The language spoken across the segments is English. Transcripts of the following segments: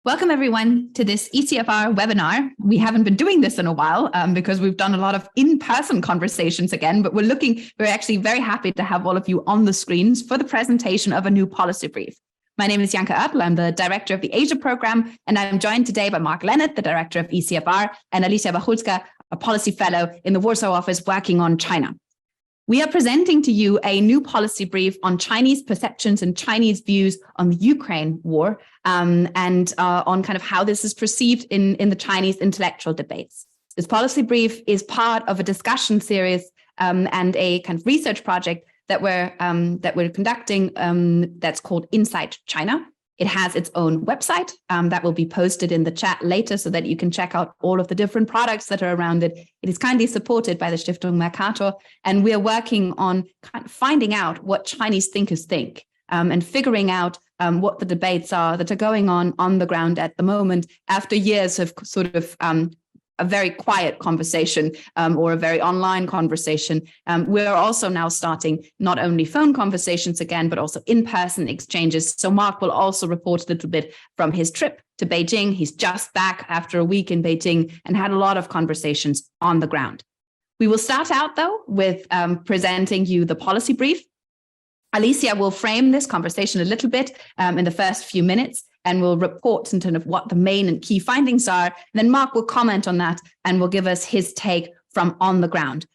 Welcome, everyone, to this ECFR webinar. We haven't been doing this in a while because we've done a lot of in-person conversations again, but we're actually very happy to have all of you on the screens for the presentation of a new policy brief. My name is Janka Oertel. I'm the director of the Asia program, and I'm joined today by Mark Leonard, the director of ECFR, and Alicja Bachulska, a policy fellow in the Warsaw office working on China. We are presenting to you a new policy brief on Chinese perceptions and Chinese views on the Ukraine war and on kind of how this is perceived in the Chinese intellectual debates. This policy brief is part of a discussion series and a kind of research project that we're conducting that's called Inside China. It has its own website that will be posted in the chat later so that you can check out all of the different products that are around it. It is kindly supported by the Stiftung Mercator, and we are working on kind of finding out what Chinese thinkers think and figuring out what the debates are that are going on the ground at the moment after years of sort of a very quiet conversation or a very online conversation. We're also now starting not only phone conversations again, but also in-person exchanges. So Mark will also report a little bit from his trip to Beijing. He's just back after a week in Beijing and had a lot of conversations on the ground. We will start out, though, with presenting you the policy brief. Alicja will frame this conversation a little bit in the first few minutes, and will report in terms of what the main and key findings are. And then Mark will comment on that and will give us his take from on the ground.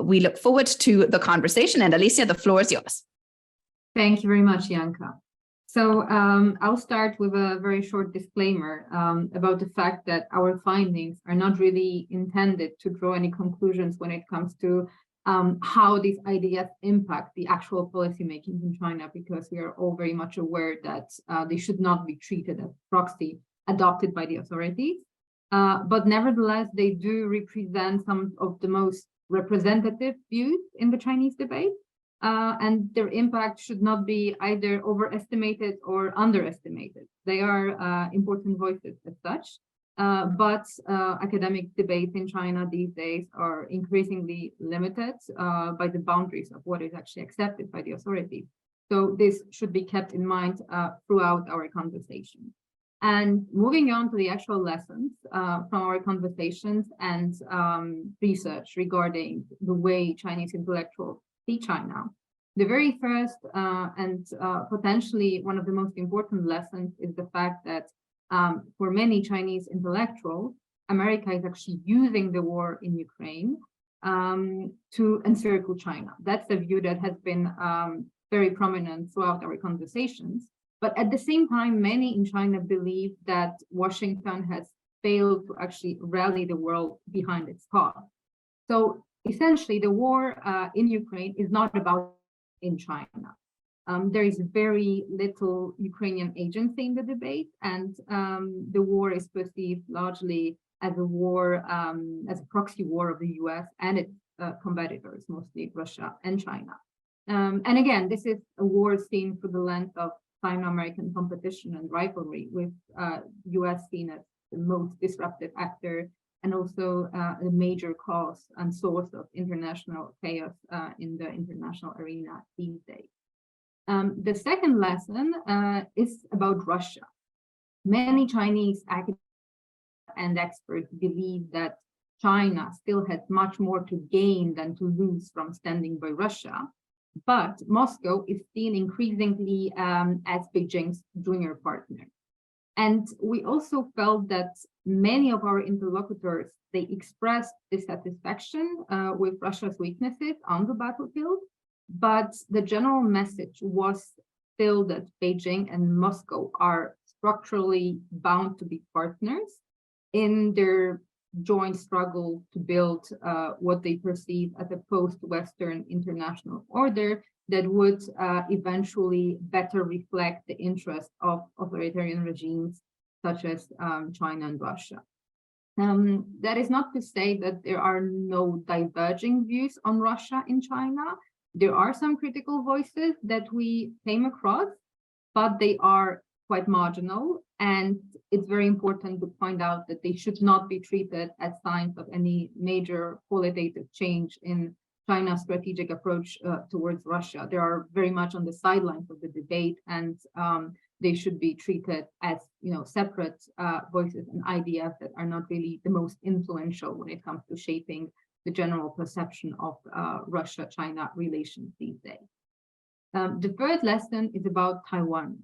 We look forward to the conversation, and Alicja, the floor is yours. Thank you very much, Janka. So I'll start with a very short disclaimer about the fact that our findings are not really intended to draw any conclusions when it comes to how these ideas impact the actual policy making in China, because we are all very much aware that they should not be treated as proxy adopted by the authorities. But nevertheless, they do represent some of the most representative views in the Chinese debate, and their impact should not be either overestimated or underestimated. They are important voices as such. But academic debates in China these days are increasingly limited by the boundaries of what is actually accepted by the authorities. So this should be kept in mind throughout our conversation. And moving on to the actual lessons from our conversations and research regarding the way Chinese intellectuals see China. The very first and potentially one of the most important lessons is the fact that for many Chinese intellectuals, America is actually using the war in Ukraine to encircle China. That's a view that has been very prominent throughout our conversations. But at the same time, many in China believe that Washington has failed to actually rally the world behind its cause. So essentially, the war in Ukraine is not about in China. There is very little Ukrainian agency in the debate, and the war is perceived largely as a war, as a proxy war of the US and its competitors, mostly Russia and China. And again, this is a war seen through the lens of Sino-American competition and rivalry, with US seen as the most disruptive actor and also a major cause and source of international chaos in the international arena these days. The second lesson is about Russia. Many Chinese academics and experts believe that China still has much more to gain than to lose from standing by Russia, but Moscow is seen increasingly as Beijing's junior partner. And we also felt that many of our interlocutors, they expressed dissatisfaction with Russia's weaknesses on the battlefield. But the general message was still that Beijing and Moscow are structurally bound to be partners in their joint struggle to build what they perceive as a post-Western international order that would eventually better reflect the interests of authoritarian regimes such as China and Russia. That is not to say that there are no diverging views on Russia in China. There are some critical voices that we came across, but they are quite marginal. And it's very important to point out that they should not be treated as signs of any major qualitative change in China's strategic approach towards Russia. They are very much on the sidelines of the debate, and they should be treated as, separate voices and ideas that are not really the most influential when it comes to shaping the general perception of Russia-China relations these days. The third lesson is about Taiwan.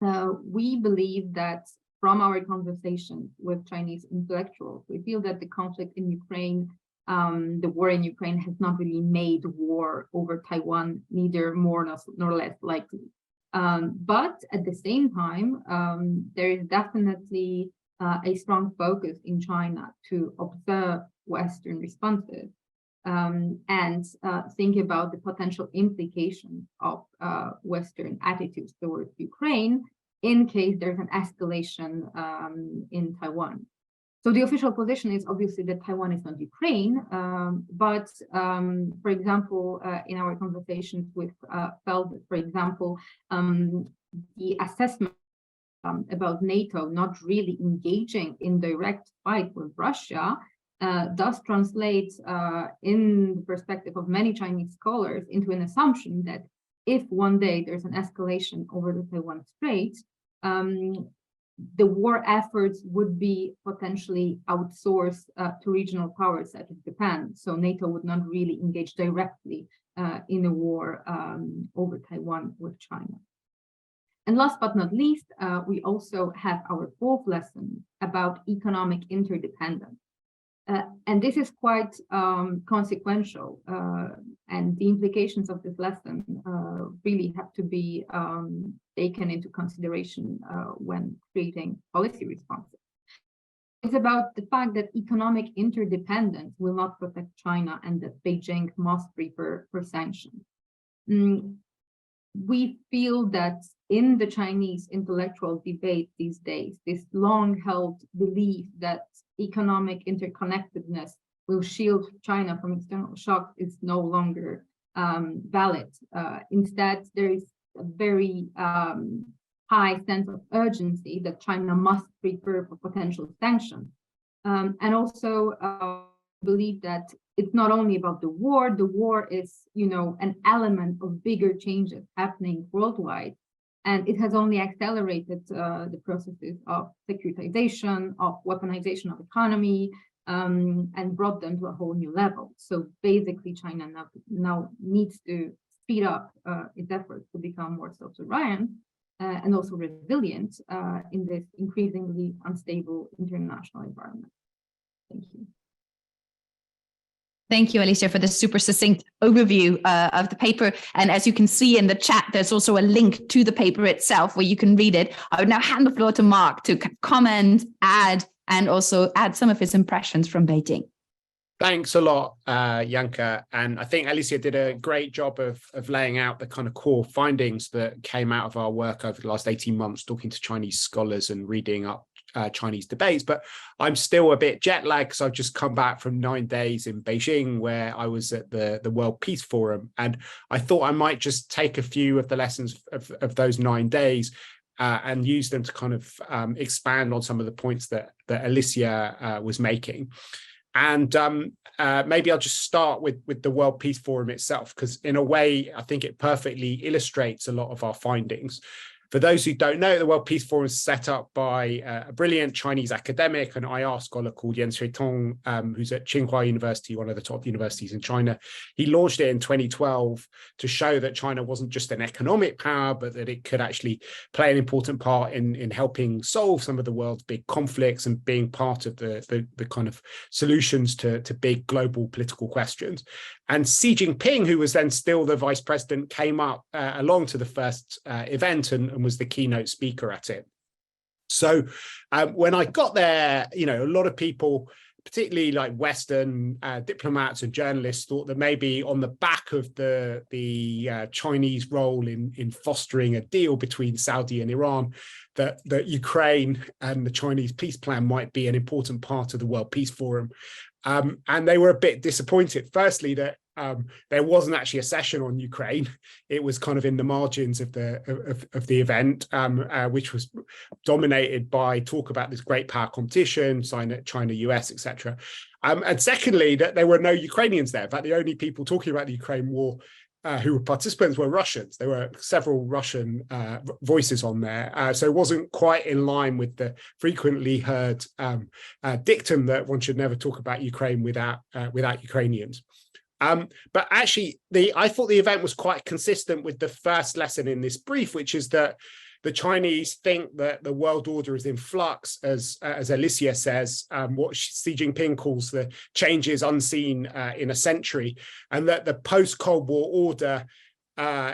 We believe that from our conversations with Chinese intellectuals, we feel that the conflict in Ukraine, the war in Ukraine, has not really made war over Taiwan, neither more nor less likely. But at the same time, there is definitely a strong focus in China to observe Western responses and think about the potential implications of Western attitudes towards Ukraine in case there's an escalation in Taiwan. So the official position is obviously that Taiwan is not Ukraine, but for example, in our conversations with Feld, for example, the assessment about NATO not really engaging in direct fight with Russia does translate in the perspective of many Chinese scholars into an assumption that if one day there's an escalation over the Taiwan Strait, the war efforts would be potentially outsourced to regional powers such as Japan. So NATO would not really engage directly in a war over Taiwan with China. And last but not least, we also have our fourth lesson about economic interdependence. And this is quite consequential, and the implications of this lesson really have to be taken into consideration when creating policy responses. It's about the fact that economic interdependence will not protect China and that Beijing must prepare for sanctions. We feel that in the Chinese intellectual debate these days, this long-held belief that economic interconnectedness will shield China from external shocks is no longer valid. Instead, there is a very high sense of urgency that China must prepare for potential sanctions. And also believe that it's not only about the war is, an element of bigger changes happening worldwide. And it has only accelerated the processes of securitization, of weaponization of economy, and brought them to a whole new level. So basically, China now needs to speed up its efforts to become more self-reliant and also resilient in this increasingly unstable international environment. Thank you. Thank you, Alicja, for this super succinct overview of the paper. And as you can see in the chat, there's also a link to the paper itself where you can read it. I would now hand the floor to Mark to comment, add, and also add some of his impressions from Beijing. Thanks a lot, Janka. And I think Alicja did a great job of laying out the kind of core findings that came out of our work over the last 18 months, talking to Chinese scholars and reading up Chinese debates. But I'm still a bit jet lagged because I've just come back from 9 days in Beijing where I was at the World Peace Forum. And I thought I might just take a few of the lessons of those 9 days and use them to kind of expand on some of the points that Alicja was making. And maybe I'll just start with the World Peace Forum itself, because in a way, I think it perfectly illustrates a lot of our findings. For those who don't know, the World Peace Forum is set up by a brilliant Chinese academic, an IR scholar called Yan Xuetong, who's at Tsinghua University, one of the top universities in China. He launched it in 2012 to show that China wasn't just an economic power, but that it could actually play an important part in helping solve some of the world's big conflicts and being part of the kind of solutions to big global political questions. And Xi Jinping, who was then still the vice president, came up along to the first event and was the keynote speaker at it. So when I got there, a lot of people, particularly like Western diplomats and journalists, thought that maybe on the back of the Chinese role in fostering a deal between Saudi and Iran, that Ukraine and the Chinese peace plan might be an important part of the World Peace Forum. And they were a bit disappointed, firstly, that there wasn't actually a session on Ukraine. It was kind of in the margins of the event, which was dominated by talk about this great power competition, China, US, etc. And secondly, that there were no Ukrainians there. In fact, the only people talking about the Ukraine war who were participants were Russians. There were several Russian voices on there. So it wasn't quite in line with the frequently heard dictum that one should never talk about Ukraine without Ukrainians. But actually, I thought the event was quite consistent with the first lesson in this brief, which is that the Chinese think that the world order is in flux, as Alicja says, what Xi Jinping calls the changes unseen in a century, and that the post-Cold War order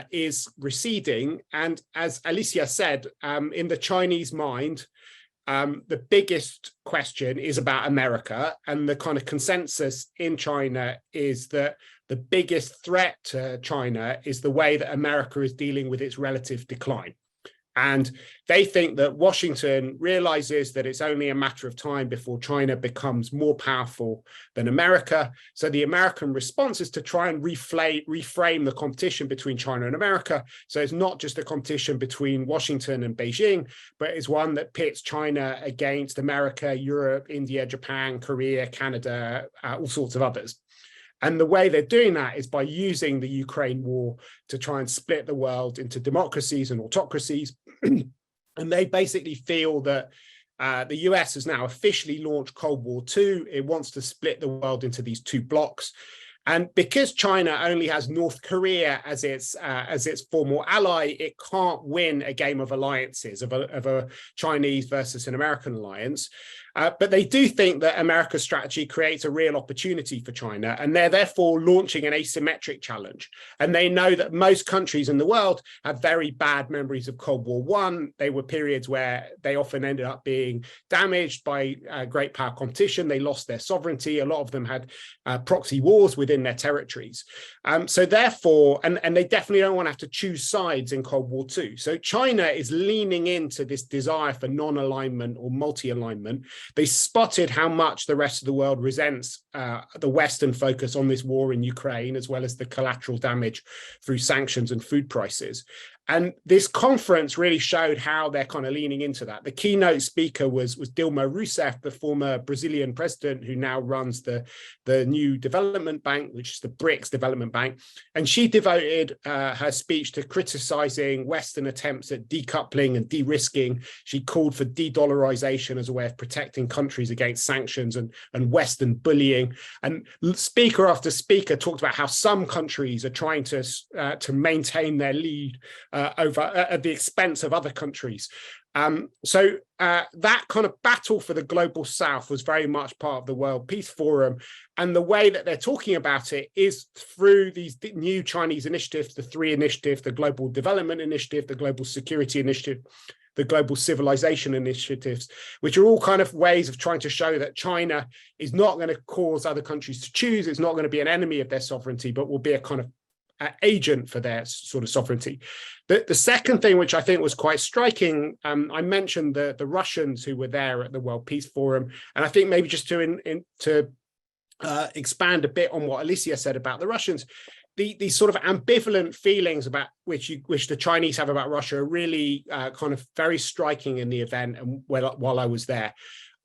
is receding. And as Alicja said, in the Chinese mind, the biggest question is about America, and the kind of consensus in China is that the biggest threat to China is the way that America is dealing with its relative decline. And they think that Washington realizes that it's only a matter of time before China becomes more powerful than America. So the American response is to try and reframe the competition between China and America. So it's not just a competition between Washington and Beijing, but it's one that pits China against America, Europe, India, Japan, Korea, Canada, all sorts of others. And the way they're doing that is by using the Ukraine war to try and split the world into democracies and autocracies. And they basically feel that the US has now officially launched Cold War II. It wants to split the world into these two blocks. And because China only has North Korea as its formal ally, it can't win a game of alliances, of a Chinese versus an American alliance. But they do think that America's strategy creates a real opportunity for China, and they're therefore launching an asymmetric challenge. And they know that most countries in the world have very bad memories of Cold War I. They were periods where they often ended up being damaged by great power competition. They lost their sovereignty. A lot of them had proxy wars within their territories. So therefore, and they definitely don't want to have to choose sides in Cold War II. So China is leaning into this desire for non-alignment or multi-alignment. They spotted how much the rest of the world resents the Western focus on this war in Ukraine, as well as the collateral damage through sanctions and food prices. And this conference really showed how they're kind of leaning into that. The keynote speaker was Dilma Rousseff, the former Brazilian president who now runs the new development bank, which is the BRICS development bank. And she devoted her speech to criticizing Western attempts at decoupling and de-risking. She called for de-dollarization as a way of protecting countries against sanctions and Western bullying. And speaker after speaker talked about how some countries are trying to maintain their lead over at the expense of other countries. So that kind of battle for the global South was very much part of the World Peace Forum. And the way that they're talking about it is through these new Chinese initiatives, the three initiatives, the Global Development Initiative, the Global Security Initiative, the Global Civilization Initiatives, which are all kind of ways of trying to show that China is not going to cause other countries to choose. It's not going to be an enemy of their sovereignty, but will be a kind of agent for their sort of sovereignty. The second thing, which I think was quite striking, I mentioned the Russians who were there at the World Peace Forum, and I think maybe just to expand a bit on what Alicja said about the Russians, these sort of ambivalent feelings about which the Chinese have about Russia are really kind of very striking in the event and while I was there.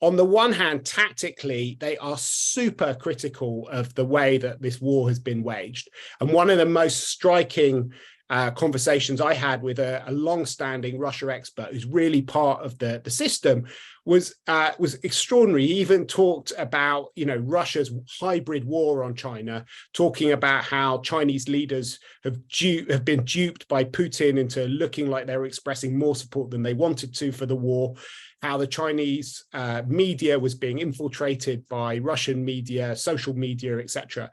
On the one hand, tactically, they are super critical of the way that this war has been waged. And one of the most striking conversations I had with a long-standing Russia expert who's really part of the system was extraordinary. He even talked about, Russia's hybrid war on China, talking about how Chinese leaders have been duped by Putin into looking like they were expressing more support than they wanted to for the war, how the Chinese media was being infiltrated by Russian media, social media, etc.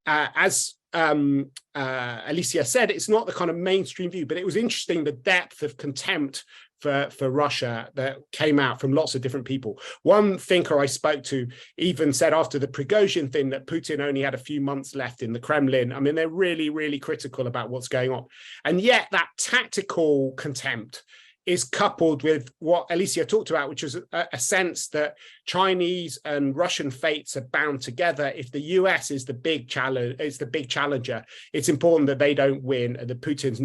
As Alicja said, it's not the kind of mainstream view, but it was interesting the depth of contempt for Russia that came out from lots of different people. One thinker I spoke to even said after the Percussion thing that Putin only had a few months left in the Kremlin. I mean, they're really, really critical about what's going on. And yet that tactical contempt is coupled with what Alicja talked about, which is a sense that Chinese and Russian fates are bound together. If the US is the big challenge, challenger, it's important that they don't win, and that Putin's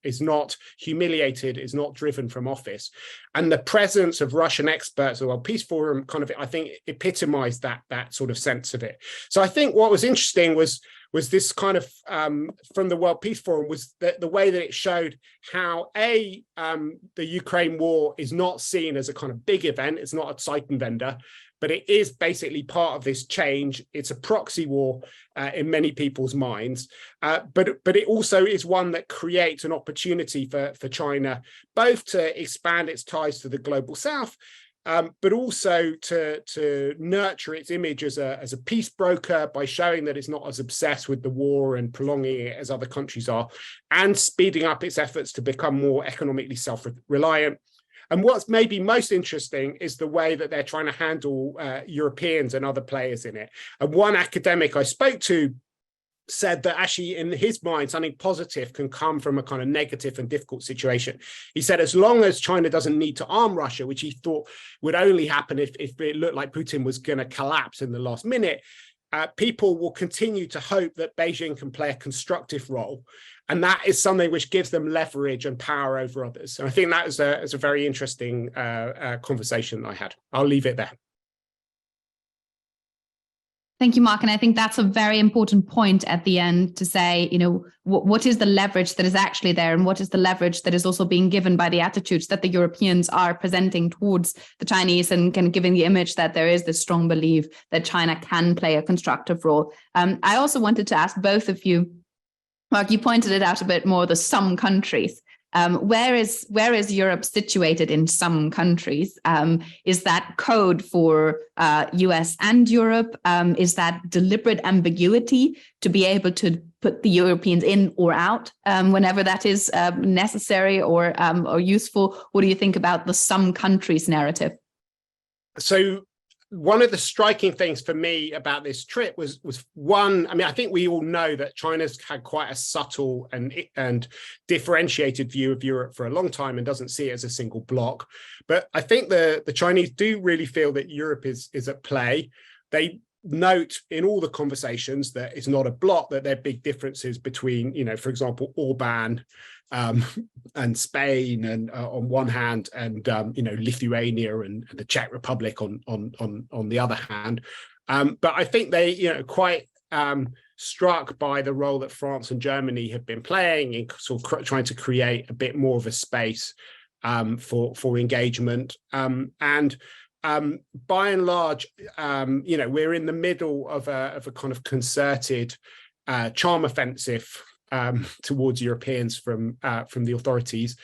is not humiliated, is not driven from office. And the presence of Russian experts at the World Peace Forum kind of, I think, epitomized that sort of sense of it. So I think what was interesting was was this kind of from the World Peace Forum, was the way that it showed how the Ukraine war is not seen as a kind of big event. It's not a Zeitenwende, but it is basically part of this change. It's a proxy war in many people's minds, but it also is one that creates an opportunity for China, both to expand its ties to the global South, but also to nurture its image as a peace broker by showing that it's not as obsessed with the war and prolonging it as other countries are, and speeding up its efforts to become more economically self-reliant. And what's maybe most interesting is the way that they're trying to handle Europeans and other players in it. And one academic I spoke to said that actually in his mind, something positive can come from a kind of negative and difficult situation. He said, as long as China doesn't need to arm Russia, which he thought would only happen if it looked like Putin was going to collapse in the last minute, people will continue to hope that Beijing can play a constructive role. And that is something which gives them leverage and power over others. And I think that is a very interesting conversation that I had. I'll leave it there. Thank you, Mark. And I think that's a very important point at the end to say, you know, what is the leverage that is actually there, and what is the leverage that is also being given by the attitudes that the Europeans are presenting towards the Chinese, and kind of giving the image that there is this strong belief that China can play a constructive role. I also wanted to ask both of you, Mark, you pointed it out a bit more, the some countries. Where is Europe situated in some countries? Is that code for US and Europe? Is that deliberate ambiguity to be able to put the Europeans in or out whenever that is necessary or useful? What do you think about the some countries narrative? So one of the striking things for me about this trip was one, I mean, I think we all know that China's had quite a subtle and differentiated view of Europe for a long time and doesn't see it as a single bloc. But I think the Chinese do really feel that Europe is at play. They note in all the conversations that it's not a bloc, that there are big differences between, you know, for example, Orban and Spain and on one hand, and you know, Lithuania and the Czech Republic on the other hand. But I think they, you know, quite struck by the role that France and Germany have been playing in sort of trying to create a bit more of a space for engagement. And by and large, you know, we're in the middle of a kind of concerted charm offensive towards Europeans from the authorities.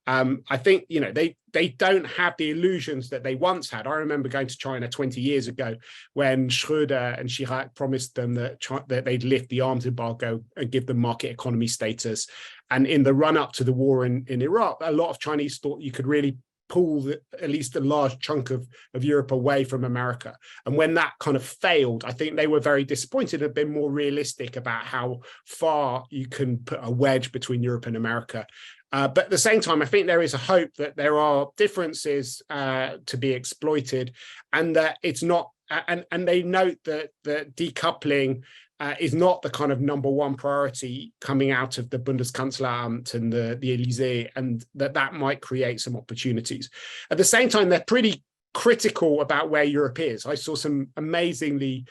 I think, you know, they don't have the illusions that they once had. I remember going to China 20 years ago when Schröder and Chirac promised them that they'd lift the arms embargo and give them market economy status. And in the run up to the war in Iraq, a lot of Chinese thought you could really pull at least a large chunk of Europe away from America. And when that kind of failed, I think they were very disappointed and have been more realistic about how far you can put a wedge between Europe and America. But at the same time, I think there is a hope that there are differences to be exploited, and that it's not, and they note that decoupling is not the kind of number one priority coming out of the Bundeskanzleramt and the Elysee, and that might create some opportunities. At the same time, they're pretty critical about where Europe is. I saw some amazingly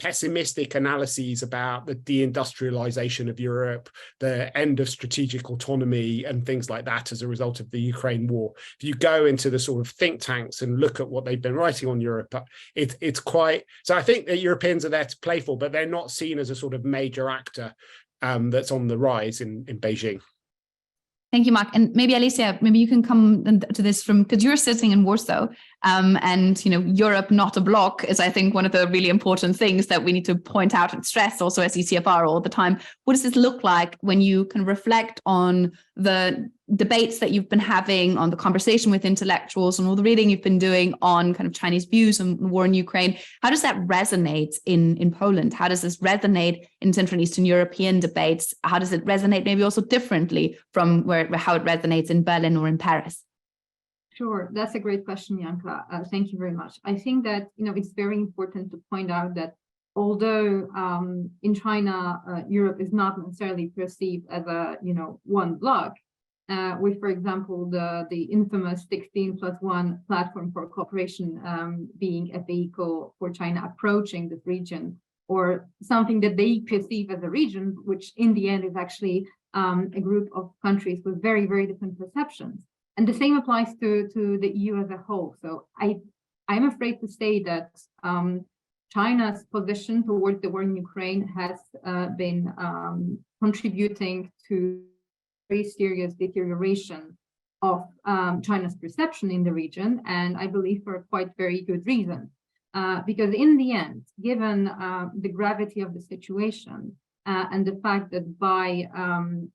pessimistic analyses about the deindustrialization of Europe, the end of strategic autonomy and things like that as a result of the Ukraine war. If you go into the sort of think tanks and look at what they've been writing on Europe, it's quite, so I think that Europeans are there to play for, but they're not seen as a sort of major actor that's on the rise in Beijing. Thank you, Mark. And maybe Alicja, maybe you can come to this from, because you're sitting in Warsaw, and, you know, Europe not a bloc is, I think, one of the really important things that we need to point out and stress also as ECFR all the time. What does this look like when you can reflect on the debates that you've been having, on the conversation with intellectuals, and all the reading you've been doing on kind of Chinese views on the war in Ukraine? How does that resonate in Poland? How does this resonate in Central and Eastern European debates? How does it resonate maybe also differently from how it resonates in Berlin or in Paris? Sure, that's a great question, Janka. Thank you very much. I think that, you know, it's very important to point out that although in China, Europe is not necessarily perceived as a, you know, one bloc, with, for example, the infamous 16+1 platform for cooperation being a vehicle for China approaching this region or something that they perceive as a region, which in the end is actually a group of countries with very, very different perceptions. And the same applies to the EU as a whole. So I'm afraid to say that China's position towards the war in Ukraine has been contributing to very serious deterioration of China's perception in the region, and I believe for quite very good reason. Because in the end, given the gravity of the situation and the fact that by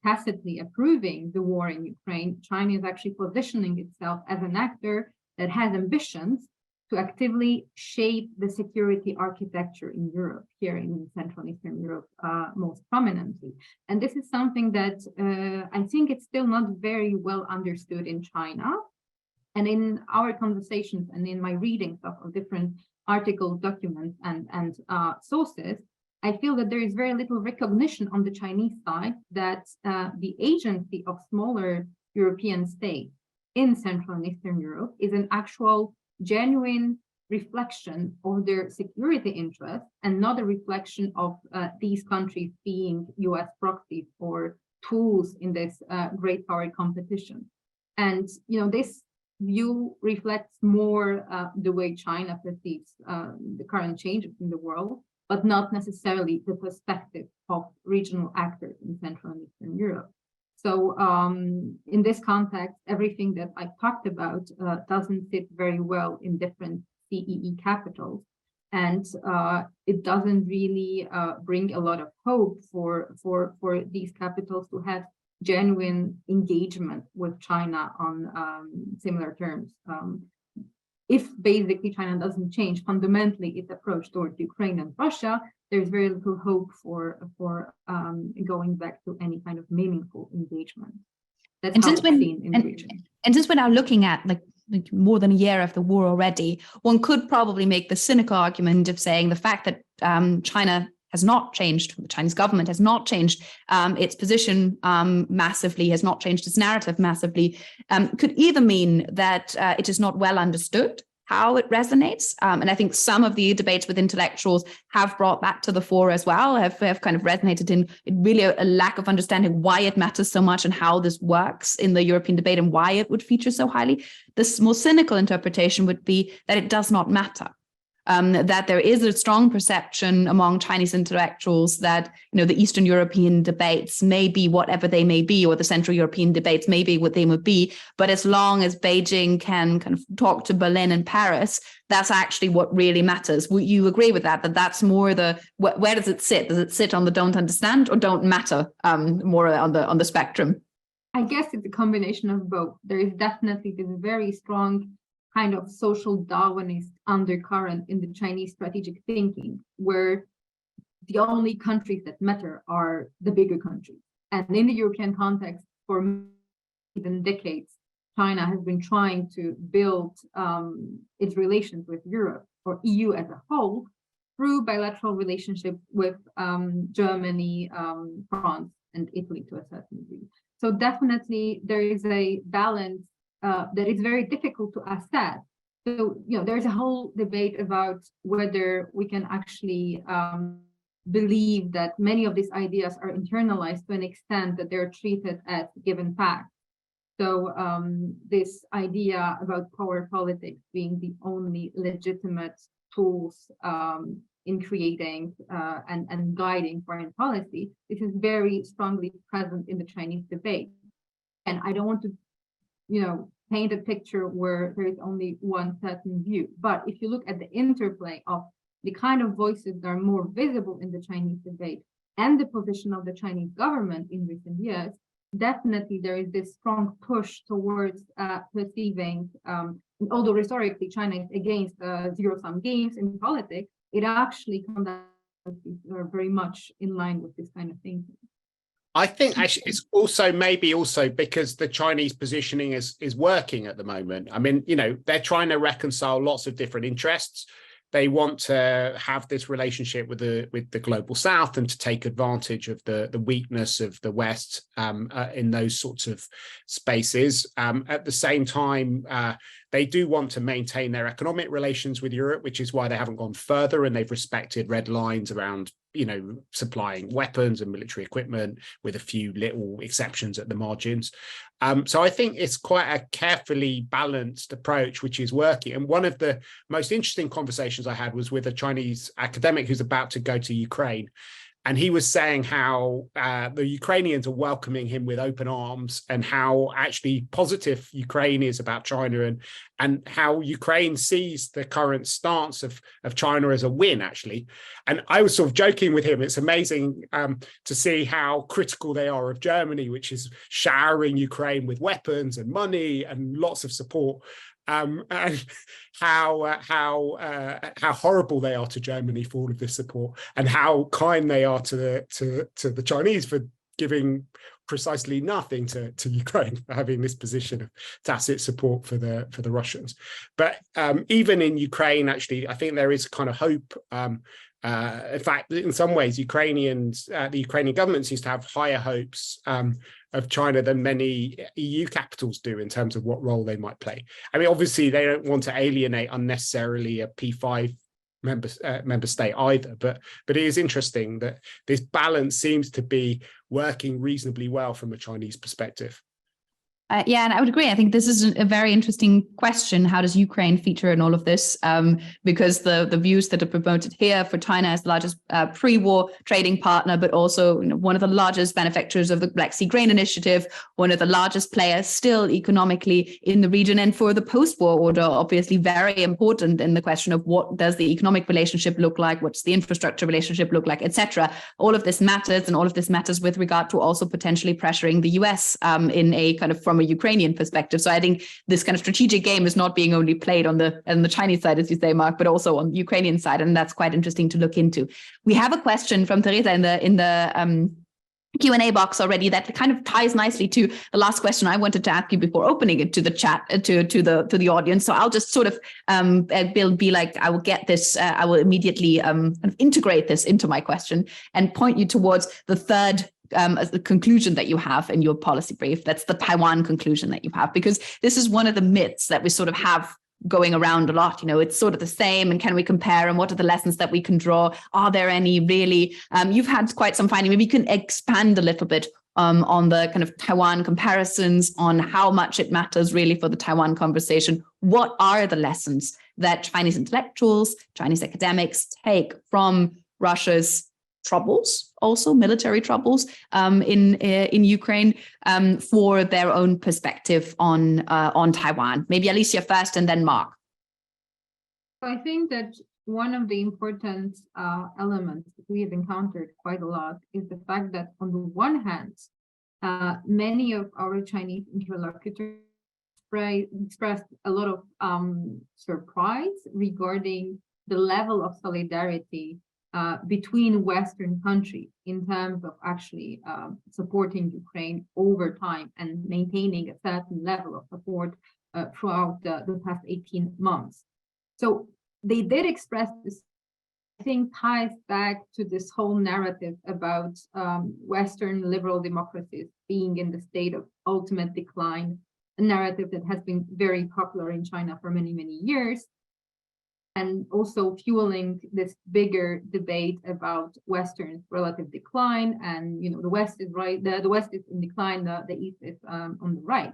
tacitly approving the war in Ukraine, China is actually positioning itself as an actor that has ambitions to actively shape the security architecture in Europe, here in Central and Eastern Europe most prominently. And this is something that I think it's still not very well understood in China. And in our conversations and in my readings of different articles, documents, and sources, I feel that there is very little recognition on the Chinese side that the agency of smaller European states in Central and Eastern Europe is an actual genuine reflection of their security interests and not a reflection of these countries being US proxies or tools in this great power competition. And this view reflects more the way China perceives the current changes in the world, but not necessarily the perspective of regional actors in Central and Eastern Europe. So in this context, everything that I talked about doesn't fit very well in different CEE capitals. And it doesn't really bring a lot of hope for these capitals to have genuine engagement with China on similar terms. If basically China doesn't change fundamentally its approach towards Ukraine and Russia, there's very little hope for going back to any kind of meaningful engagement. That's and how since it's seen in the region. And since we're now looking at like more than a year of the war already, one could probably make the cynical argument of saying the fact that China has not changed, the Chinese government has not changed its position massively, has not changed its narrative massively, could either mean that it is not well understood how it resonates. And I think some of the debates with intellectuals have brought that to the fore as well, have kind of resonated in really a lack of understanding why it matters so much and how this works in the European debate and why it would feature so highly. The more cynical interpretation would be that it does not matter. That there is a strong perception among Chinese intellectuals that the Eastern European debates may be whatever they may be, or the Central European debates may be what they would be, but as long as Beijing can kind of talk to Berlin and Paris, that's actually what really matters. Would you agree with that? That's more where does it sit? Does it sit on the don't understand or don't matter more on the spectrum? I guess it's a combination of both. There is definitely this very strong kind of social Darwinist undercurrent in the Chinese strategic thinking, where the only countries that matter are the bigger countries. And in the European context, for even decades, China has been trying to build its relations with Europe or EU as a whole through bilateral relationship with Germany, France, and Italy to a certain degree. So definitely there is a balance that is very difficult to assess. So, there's a whole debate about whether we can actually believe that many of these ideas are internalized to an extent that they're treated as given facts. So this idea about power politics being the only legitimate tools in creating and guiding foreign policy, this is very strongly present in the Chinese debate. And I don't want to paint a picture where there is only one certain view. But if you look at the interplay of the kind of voices that are more visible in the Chinese debate and the position of the Chinese government in recent years, definitely there is this strong push towards perceiving, although historically China is against zero-sum games in politics, it actually very much in line with this kind of thinking. I think actually it's maybe also because the Chinese positioning is working at the moment. I mean, they're trying to reconcile lots of different interests. They want to have this relationship with the global South and to take advantage of the weakness of the West in those sorts of spaces. At the same time, they do want to maintain their economic relations with Europe, which is why they haven't gone further, and they've respected red lines around, you know, supplying weapons and military equipment, with a few little exceptions at the margins. So I think it's quite a carefully balanced approach, which is working. And one of the most interesting conversations I had was with a Chinese academic who's about to go to Ukraine. And he was saying how the Ukrainians are welcoming him with open arms, and how actually positive Ukraine is about China, and how Ukraine sees the current stance of China as a win, actually. And I was sort of joking with him. It's amazing to see how critical they are of Germany, which is showering Ukraine with weapons and money and lots of support. And how horrible they are to Germany for all of this support, and how kind they are to the Chinese for giving precisely nothing to Ukraine, for having this position of tacit support for the Russians. But even in Ukraine, actually, I think there is kind of hope. In fact, in some ways, the Ukrainian government seems to have higher hopes of China than many EU capitals do in terms of what role they might play. I mean, obviously, they don't want to alienate unnecessarily a P5 member state either, but it is interesting that this balance seems to be working reasonably well from a Chinese perspective. Yeah, and I would agree. I think this is a very interesting question. How does Ukraine feature in all of this? Because the views that are promoted here for China as the largest pre-war trading partner, but also, you know, one of the largest benefactors of the Black Sea Grain Initiative, one of the largest players still economically in the region, and for the post-war order, obviously very important in the question of what does the economic relationship look like, what's the infrastructure relationship look like, etc. All of this matters, and all of this matters with regard to also potentially pressuring the US in a kind of from a Ukrainian perspective. So I think this kind of strategic game is not being only played on the Chinese side, as you say, Mark, but also on the Ukrainian side, and that's quite interesting to look into. We have a question from Teresa in the Q&A box already that kind of ties nicely to the last question I wanted to ask you before opening it to the chat, to the audience. So I'll just sort of be like, I will get this, I will immediately kind of integrate this into my question and point you towards the third as the conclusion that you have in your policy brief. That's the Taiwan conclusion that you have, because this is one of the myths that we sort of have going around a lot. You know, it's sort of the same, and can we compare, and what are the lessons that we can draw? Are there any really? You've had quite some finding. Maybe you can expand a little bit on the kind of Taiwan comparisons, on how much it matters really for the Taiwan conversation. What are the lessons that Chinese intellectuals, Chinese academics take from Russia's troubles, also military troubles in Ukraine, for their own perspective on Taiwan? Maybe Alicia first, and then Mark. I think that one of the important elements that we have encountered quite a lot is the fact that, on the one hand, many of our Chinese interlocutors expressed a lot of surprise regarding the level of solidarity between Western countries in terms of actually supporting Ukraine over time and maintaining a certain level of support throughout the past 18 months. So they did express this, I think, ties back to this whole narrative about Western liberal democracies being in the state of ultimate decline, a narrative that has been very popular in China for many, many years, and also fueling this bigger debate about Western's relative decline. And, you know, the West is right, the West is in decline, the East is on the right.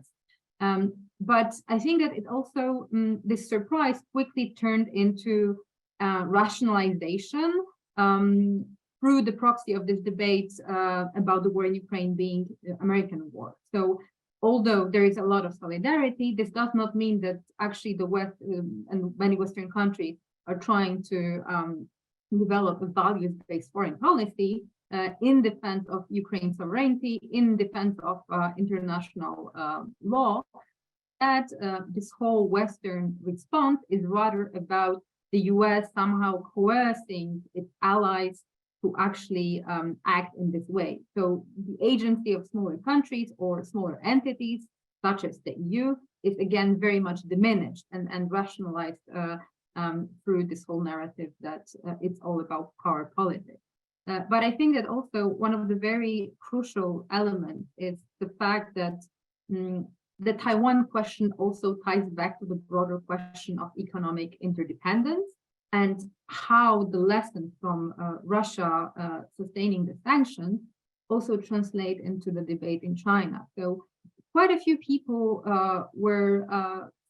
But I think that it also, this surprise quickly turned into rationalization through the proxy of this debate about the war in Ukraine being the American war. So although there is a lot of solidarity, this does not mean that actually the West and many Western countries are trying to develop a values-based foreign policy in defense of Ukraine's sovereignty, in defense of international law. That this whole Western response is rather about the US somehow coercing its allies to actually act in this way. So the agency of smaller countries or smaller entities, such as the EU, is again very much diminished and rationalized through this whole narrative that it's all about power politics. But I think that also one of the very crucial elements is the fact that The Taiwan question also ties back to the broader question of economic interdependence and how the lessons from Russia sustaining the sanctions also translate into the debate in China. So quite a few people were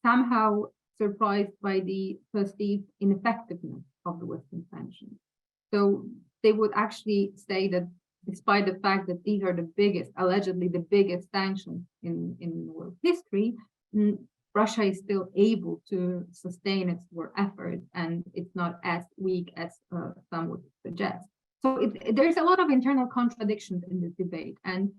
somehow surprised by the perceived ineffectiveness of the Western sanctions. So they would actually say that despite the fact that these are the biggest, allegedly the biggest sanctions in world history, Russia is still able to sustain its war effort, and it's not as weak as some would suggest. So there's a lot of internal contradictions in this debate. And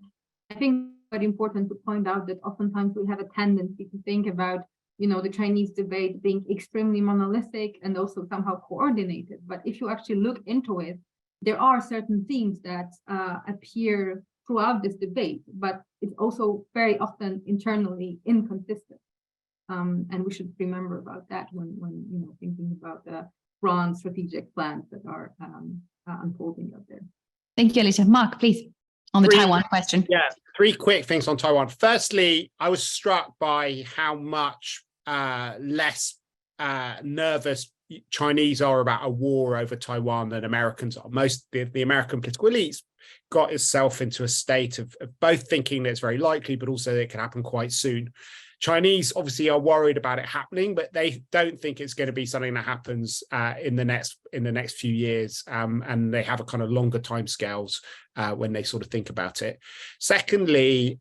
I think it's quite important to point out that oftentimes we have a tendency to think about, the Chinese debate being extremely monolithic and also somehow coordinated. But if you actually look into it, there are certain themes that appear throughout this debate, but it's also very often internally inconsistent. And we should remember about that when thinking about the grand strategic plans that are unfolding out there. Thank you, Alicia. Mark, please, on the Taiwan question. Yeah, 3 quick things on Taiwan. Firstly, I was struck by how much less nervous Chinese are about a war over Taiwan than Americans are. The American political elites got itself into a state of both thinking that it's very likely, but also that it can happen quite soon. Chinese obviously are worried about it happening, but they don't think it's going to be something that happens in the next few years, and they have a kind of longer timescales when they sort of think about it. Secondly,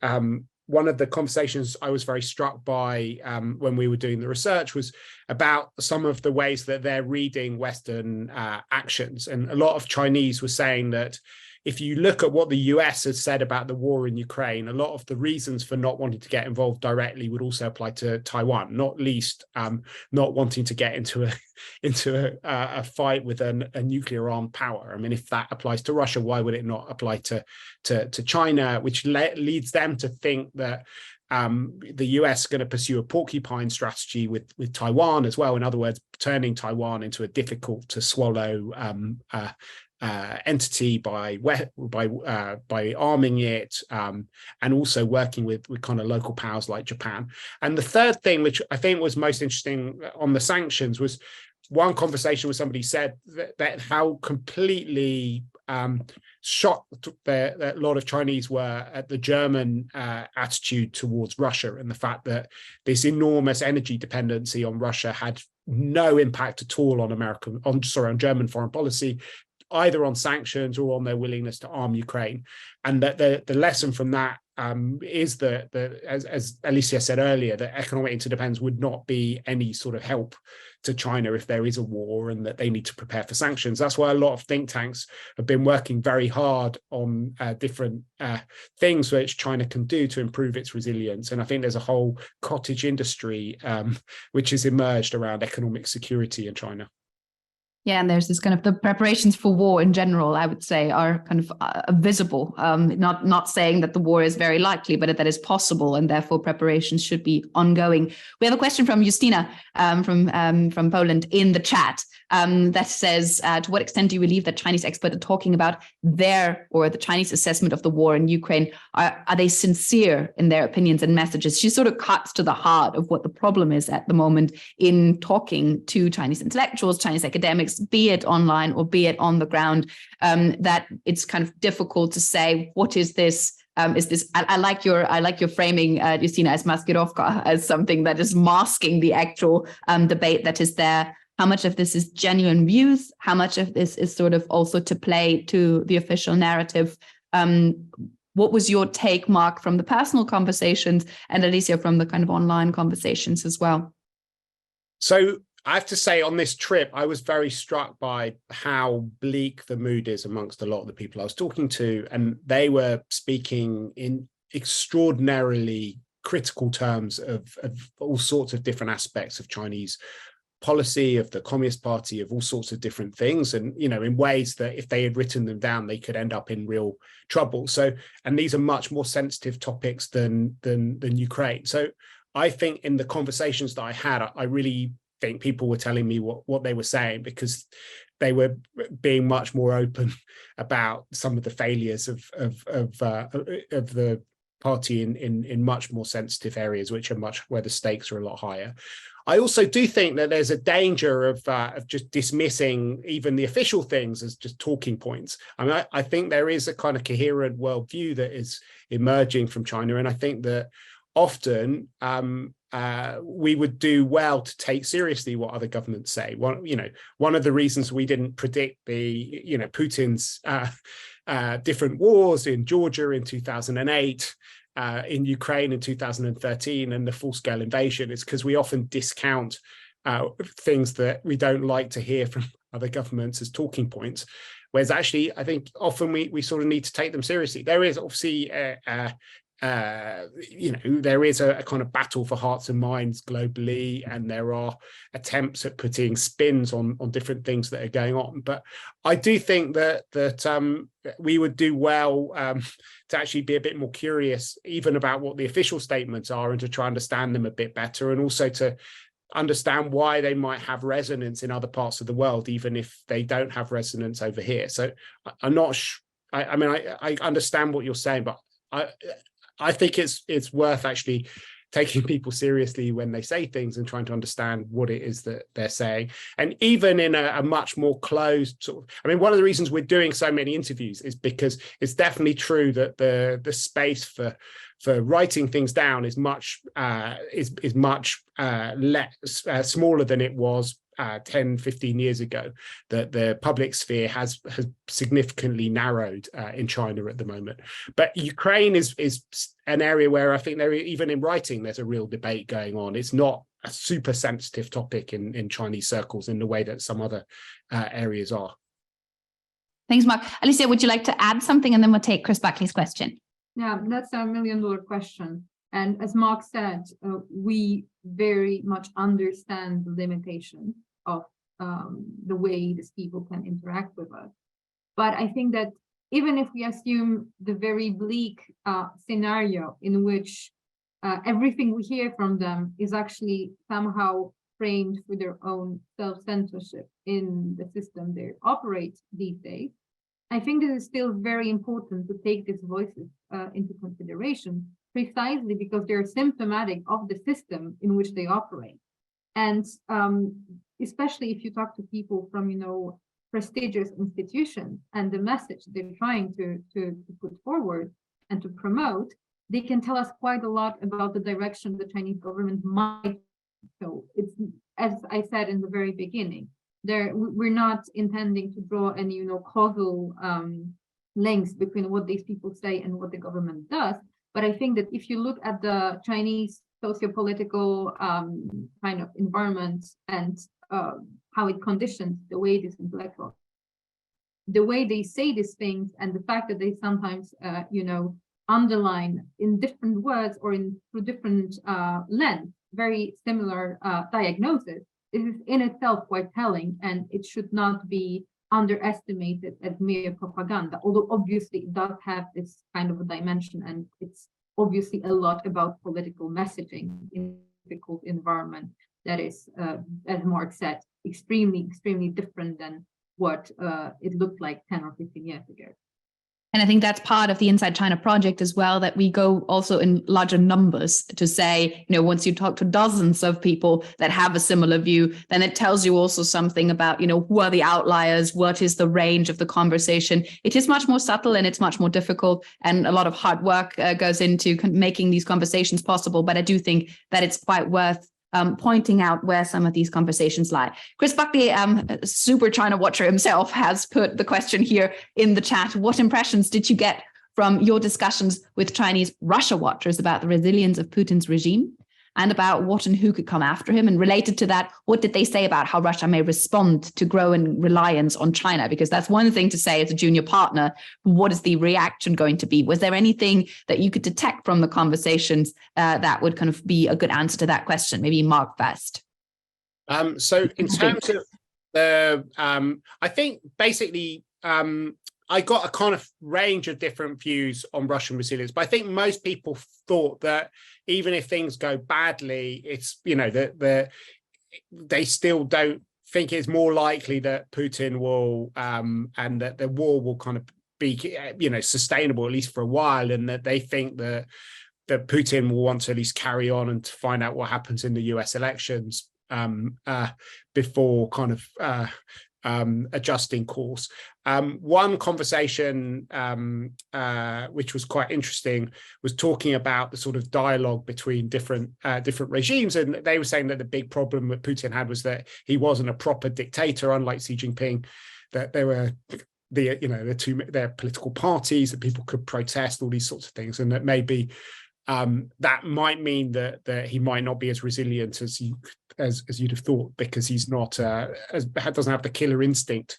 one of the conversations I was very struck by when we were doing the research was about some of the ways that they're reading Western actions. And a lot of Chinese were saying that if you look at what the US has said about the war in Ukraine, a lot of the reasons for not wanting to get involved directly would also apply to Taiwan, not least not wanting to get into a fight with a nuclear armed power. I mean, if that applies to Russia, why would it not apply to China, which leads them to think that the US is going to pursue a porcupine strategy with Taiwan as well. In other words, turning Taiwan into a difficult to swallow entity by arming it, and also working with kind of local powers like Japan. And the third thing, which I think was most interesting on the sanctions, was one conversation where somebody said that how completely shocked that a lot of Chinese were at the German attitude towards Russia, and the fact that this enormous energy dependency on Russia had no impact at all on German foreign policy, either on sanctions or on their willingness to arm Ukraine. And that the lesson from that is that, as Alicia said earlier, that economic interdependence would not be any sort of help to China if there is a war, and that they need to prepare for sanctions. That's why a lot of think tanks have been working very hard on different things which China can do to improve its resilience. And I think there's a whole cottage industry which has emerged around economic security in China. Yeah, and there's this kind of the preparations for war in general, I would say, are kind of visible. Not saying that the war is very likely, but that is possible, and therefore preparations should be ongoing. We have a question from Justina from Poland in the chat that says, to what extent do you believe that Chinese experts are talking about the Chinese assessment of the war in Ukraine? Are they sincere in their opinions and messages? She sort of cuts to the heart of what the problem is at the moment in talking to Chinese intellectuals, Chinese academics, be it online or be it on the ground, that it's kind of difficult to say, what is this? Is this? I like your framing, Justina, as maskirovka, as something that is masking the actual debate that is there. How much of this is genuine views? How much of this is sort of also to play to the official narrative? What was your take, Mark, from the personal conversations, and Alicia from the kind of online conversations as well? So I have to say, on this trip, I was very struck by how bleak the mood is amongst a lot of the people I was talking to, and they were speaking in extraordinarily critical terms of all sorts of different aspects of Chinese policy, of the Communist Party, of all sorts of different things, and in ways that if they had written them down, they could end up in real trouble. So, and these are much more sensitive topics than Ukraine. So I think in the conversations that I had, I really think people were telling me what they were saying, because they were being much more open about some of the failures of the party in much more sensitive areas, which are where the stakes are a lot higher. I also do think that there's a danger of just dismissing even the official things as just talking points. I mean, I think there is a kind of coherent worldview that is emerging from China, and I think that often we would do well to take seriously what other governments say. One of the reasons we didn't predict Putin's different wars in Georgia in 2008, in Ukraine in 2013, and the full-scale invasion is because we often discount things that we don't like to hear from other governments as talking points. Whereas actually, I think often we sort of need to take them seriously. There is obviously there is a kind of battle for hearts and minds globally, and there are attempts at putting spins on different things that are going on. But I do think that we would do well to actually be a bit more curious, even about what the official statements are, and to try and understand them a bit better, and also to understand why they might have resonance in other parts of the world, even if they don't have resonance over here. So I'm not. I understand what you're saying, but I think it's worth actually taking people seriously when they say things and trying to understand what it is that they're saying. And even in a much more closed sort of, one of the reasons we're doing so many interviews is because it's definitely true that the space for writing things down is much less smaller than it was 10, 15 years ago. That the public sphere has significantly narrowed in China at the moment. But Ukraine is an area where I think even in writing, there's a real debate going on. It's not a super sensitive topic in Chinese circles in the way that some other areas are. Thanks, Mark. Alicja, would you like to add something, and then we'll take Chris Buckley's question? Yeah, that's a $1 million question. And as Mark said, we very much understand the limitation of the way these people can interact with us. But I think that even if we assume the very bleak scenario in which everything we hear from them is actually somehow framed for their own self-censorship in the system they operate these days, I think it is still very important to take these voices into consideration, precisely because they're symptomatic of the system in which they operate. And especially if you talk to people from, prestigious institutions and the message they're trying to put forward and to promote, they can tell us quite a lot about the direction the Chinese government might go. It's, as I said in the very beginning, we're not intending to draw any, causal links between what these people say and what the government does. But I think that if you look at the Chinese socio-political kind of environment and how it conditions the way these intellectuals, the way they say these things, and the fact that they sometimes, underline in different words or through different lens, very similar diagnosis, is in itself quite telling, and it should not be underestimated as mere propaganda, although obviously it does have this kind of a dimension, and it's obviously a lot about political messaging in a difficult environment that is, as Mark said, extremely, extremely different than what it looked like 10 or 15 years ago. And I think that's part of the Inside China project as well, that we go also in larger numbers to say, once you talk to dozens of people that have a similar view, then it tells you also something about, who are the outliers, what is the range of the conversation. It is much more subtle and it's much more difficult, and a lot of hard work goes into making these conversations possible. But I do think that it's quite worth pointing out where some of these conversations lie. Chris Buckley, super China watcher himself, has put the question here in the chat. What impressions did you get from your discussions with Chinese Russia watchers about the resilience of Putin's regime, and about what and who could come after him? And related to that, what did they say about how Russia may respond to growing reliance on China? Because that's one thing to say as a junior partner. What is the reaction going to be? Was there anything that you could detect from the conversations that would kind of be a good answer to that question? Maybe Mark first. So in terms of the, I think basically, I got a kind of range of different views on Russian resilience, but I think most people thought that even if things go badly, it's, that they still don't think it's more likely that Putin will, and that the war will kind of be, sustainable, at least for a while, and that they think that Putin will want to at least carry on and to find out what happens in the US elections before kind of adjusting course. One conversation which was quite interesting was talking about the sort of dialogue between different regimes, and they were saying that the big problem that Putin had was that he wasn't a proper dictator, unlike Xi Jinping, that there were their political parties, that people could protest, all these sorts of things, and that maybe that might mean that he might not be as resilient as you'd have thought, because he's not doesn't have the killer instinct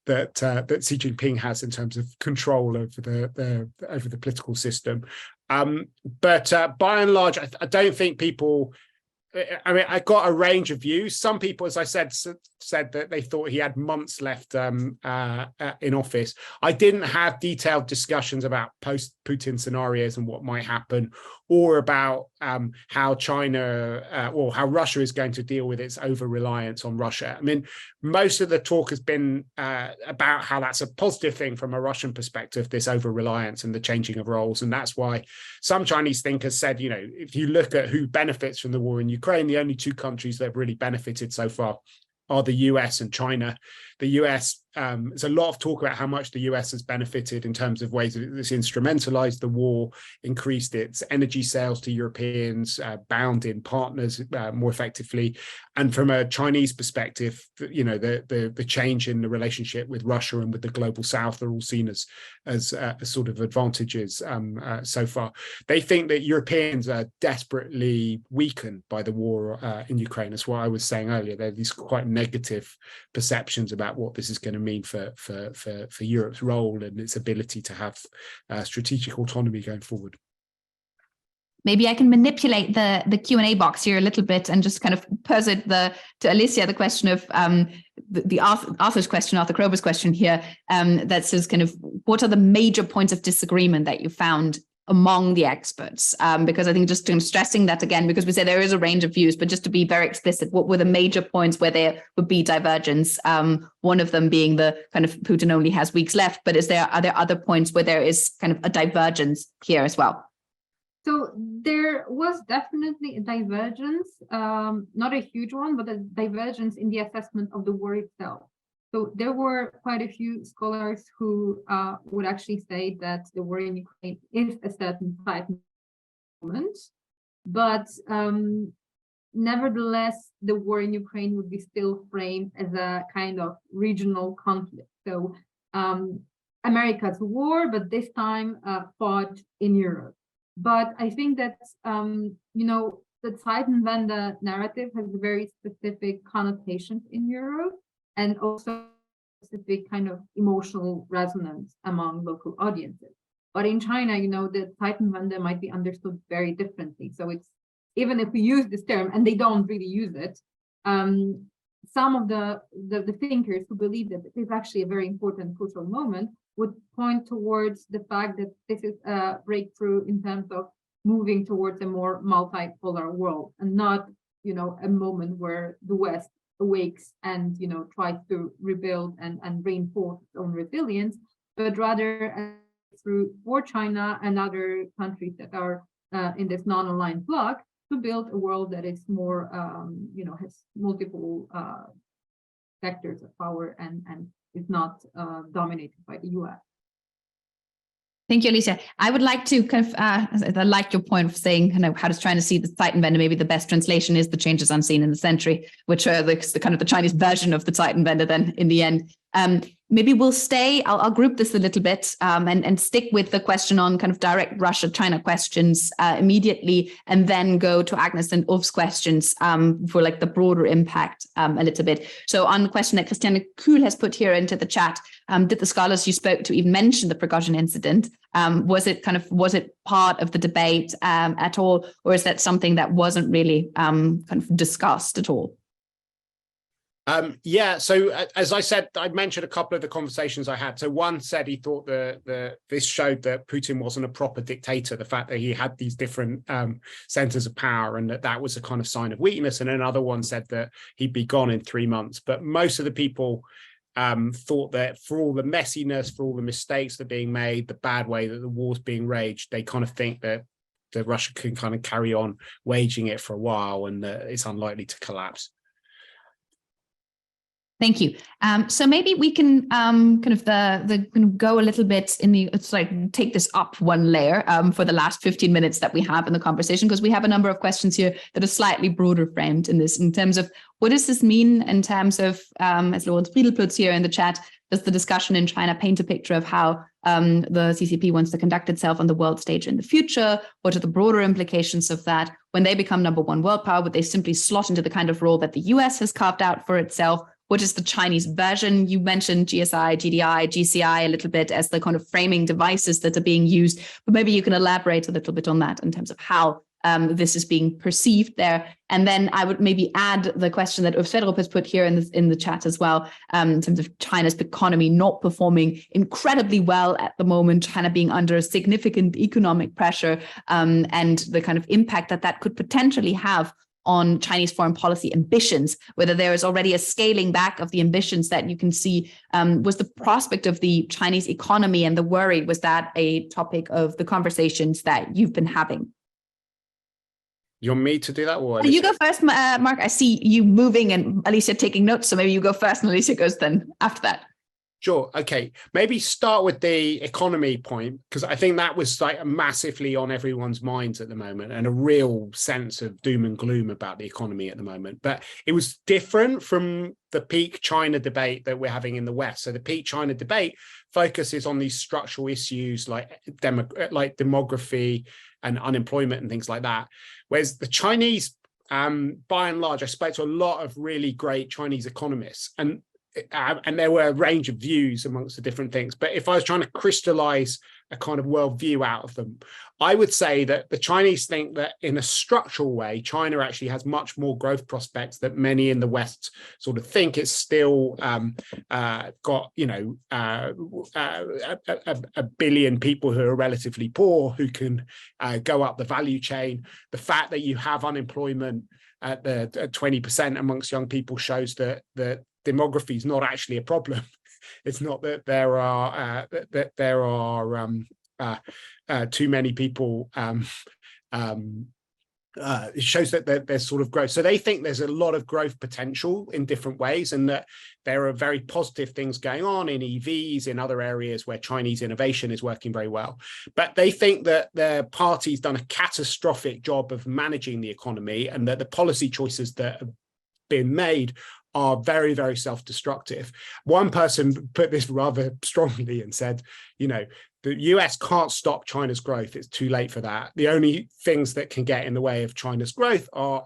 that Xi Jinping has in terms of control over the political system. But by and large, I don't think people. I mean, I got a range of views. Some people, as I said that they thought he had months left in office. I didn't have detailed discussions about post-Putin scenarios and what might happen, or about how China or how Russia is going to deal with its over-reliance on Russia. I mean, most of the talk has been about how that's a positive thing from a Russian perspective, this over-reliance and the changing of roles. And that's why some Chinese thinkers said, if you look at who benefits from the war in Ukraine, the only two countries that have really benefited so far are the US and China. The US, there's a lot of talk about how much the US has benefited in terms of ways that it's instrumentalized the war, increased its energy sales to Europeans, bound in partners more effectively. And from a Chinese perspective, the change in the relationship with Russia and with the global South are all seen as sort of advantages so far. They think that Europeans are desperately weakened by the war in Ukraine. That's what I was saying earlier. There are these quite negative perceptions about what this is going to mean for Europe's role and its ability to have strategic autonomy going forward. Maybe I can manipulate the Q&A box here a little bit and just kind of pose it to Alicja the question of the Arthur's question, Arthur Krober's question here, that says kind of what are the major points of disagreement that you found among the experts? Because I think just stressing that again, because we say there is a range of views, but just to be very explicit, what were the major points where there would be divergence? One of them being the kind of Putin only has weeks left, but are there other points where there is kind of a divergence here as well? So there was definitely a divergence, not a huge one, but a divergence in the assessment of the war itself. So there were quite a few scholars who would actually say that the war in Ukraine is a certain type moment, but nevertheless, the war in Ukraine would be still framed as a kind of regional conflict. So America's war, but this time fought in Europe. But I think that, the Zeitenwende narrative has very specific connotations in Europe, and also specific kind of emotional resonance among local audiences. But in China, the Zeitenwende might be understood very differently. So it's, even if we use this term, and they don't really use it, some of the thinkers who believe that it is actually a very important, crucial moment would point towards the fact that this is a breakthrough in terms of moving towards a more multipolar world, and not, a moment where the West awakes and, tries to rebuild and reinforce its own resilience, but rather for China and other countries that are in this non-aligned bloc, to build a world that is more, has multiple sectors of power and is not dominated by the US. Thank you, Alicja. I would like to kind of, I like your point of saying, how does China see the Zeitenwende? Maybe the best translation is the changes unseen in the century, which are the kind of the Chinese version of the Zeitenwende then in the end. Maybe we'll stay, I'll group this a little bit and stick with the question on kind of direct Russia-China questions immediately, and then go to Agnes and Ulf's questions for like the broader impact a little bit. So on the question that Christiane Kühl has put here into the chat, did the scholars you spoke to even mention the Percussion Incident? Was it part of the debate at all, or is that something that wasn't really kind of discussed at all? So as I said, I mentioned a couple of the conversations I had. So one said he thought this showed that Putin wasn't a proper dictator, the fact that he had these different centers of power, and that was a kind of sign of weakness. And another one said that he'd be gone in 3 months. But most of the people thought that for all the messiness, for all the mistakes that are being made, the bad way that the war's being waged, they kind of think that Russia can kind of carry on waging it for a while and it's unlikely to collapse. Thank you. So maybe we can kind of go a little bit in the, it's like take this up one layer for the last 15 minutes that we have in the conversation, because we have a number of questions here that are slightly broader framed in this, in terms of what does this mean in terms of, as Lorenz Friedel puts here in the chat, does the discussion in China paint a picture of how the CCP wants to conduct itself on the world stage in the future? What are the broader implications of that? When they become number one world power, would they simply slot into the kind of role that the US has carved out for itself? What is the Chinese version? You mentioned GSI, GDI, GCI a little bit as the kind of framing devices that are being used, but maybe you can elaborate a little bit on that in terms of how this is being perceived there. And then I would maybe add the question that Ulf Sverdrup has put here in the chat as well, in terms of China's economy not performing incredibly well at the moment, China being under significant economic pressure, and the kind of impact that that could potentially have on Chinese foreign policy ambitions, whether there is already a scaling back of the ambitions that you can see. Was the prospect of the Chinese economy and the worry, was that a topic of the conversations that you've been having? You want me to do that? Or you go first, Mark. I see you moving and Alicia taking notes, so maybe you go first and Alicia goes then after that. Sure. Okay. Maybe start with the economy point, because I think that was like massively on everyone's minds at the moment and a real sense of doom and gloom about the economy at the moment. But it was different from the peak China debate that we're having in the West. So the peak China debate focuses on these structural issues like demography and unemployment and things like that. Whereas the Chinese, by and large, I spoke to a lot of really great Chinese economists, and there were a range of views amongst the different things. But if I was trying to crystallize a kind of worldview out of them, I would say that the Chinese think that in a structural way, China actually has much more growth prospects that many in the West sort of think. It's still got, you know, a billion people who are relatively poor, who can go up the value chain. The fact that you have unemployment at 20% amongst young people shows that demography is not actually a problem. It's not that there are too many people. It shows that there's sort of growth. So they think there's a lot of growth potential in different ways, and that there are very positive things going on in EVs, in other areas where Chinese innovation is working very well. But they think that their party's done a catastrophic job of managing the economy, and that the policy choices that have been made are very, very self-destructive. One person put this rather strongly and said, you know, the US can't stop China's growth. It's too late for that. The only things that can get in the way of China's growth are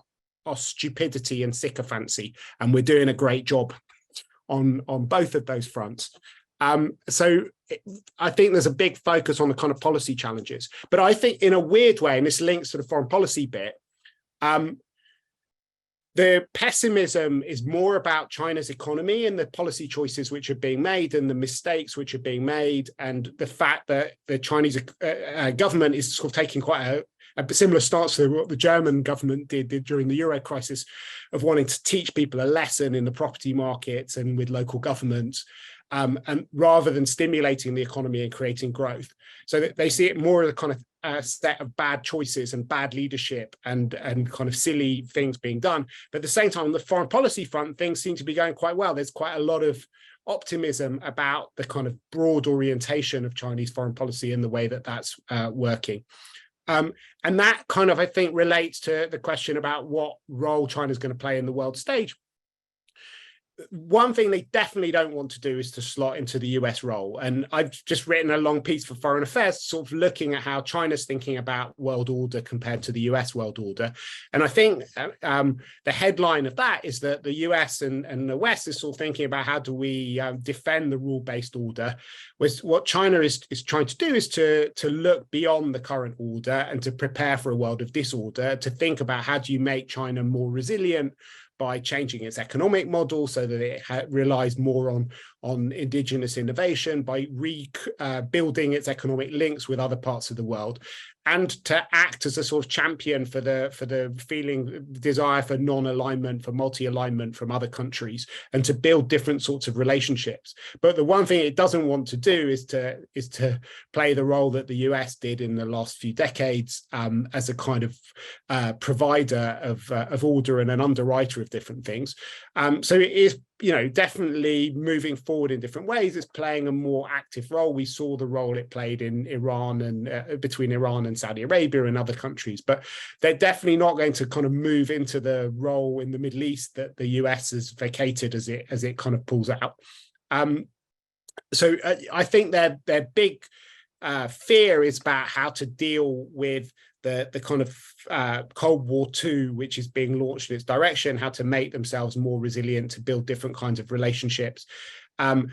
stupidity and sycophancy. And we're doing a great job on both of those fronts. So I think there's a big focus on the kind of policy challenges. But I think in a weird way, and this links to the foreign policy bit, the pessimism is more about China's economy and the policy choices which are being made and the mistakes which are being made, and the fact that the Chinese government is sort of taking quite a similar stance to what the German government did during the Euro crisis, of wanting to teach people a lesson in the property markets and with local governments, and rather than stimulating the economy and creating growth. So that they see it more as a kind of set of bad choices and bad leadership and kind of silly things being done. But at the same time, on the foreign policy front, things seem to be going quite well. There's quite a lot of optimism about the kind of broad orientation of Chinese foreign policy and the way that that's working. And that kind of, I think, relates to the question about what role China's going to play in the world stage. One thing they definitely don't want to do is to slot into the US role. And I've just written a long piece for Foreign Affairs, sort of looking at how China's thinking about world order compared to the US world order. And I think the headline of that is that the US and the West is sort of thinking about how do we defend the rule-based order. What China is trying to do is to look beyond the current order and to prepare for a world of disorder, to think about how do you make China more resilient by changing its economic model so that it relies more on indigenous innovation, by rebuilding its economic links with other parts of the world. and to act as a sort of champion for the desire for non-alignment, for multi-alignment from other countries, and to build different sorts of relationships. But the one thing it doesn't want to do is to play the role that the US did in the last few decades as a kind of provider of order and an underwriter of different things. So it is, definitely moving forward in different ways. It's playing a more active role. We saw the role it played in Iran and between Iran and Saudi Arabia and other countries, but they're definitely not going to kind of move into the role in the Middle East that the US has vacated as it kind of pulls out. So I think their big fear is about how to deal with the kind of Cold War II, which is being launched in its direction, how to make themselves more resilient, to build different kinds of relationships. And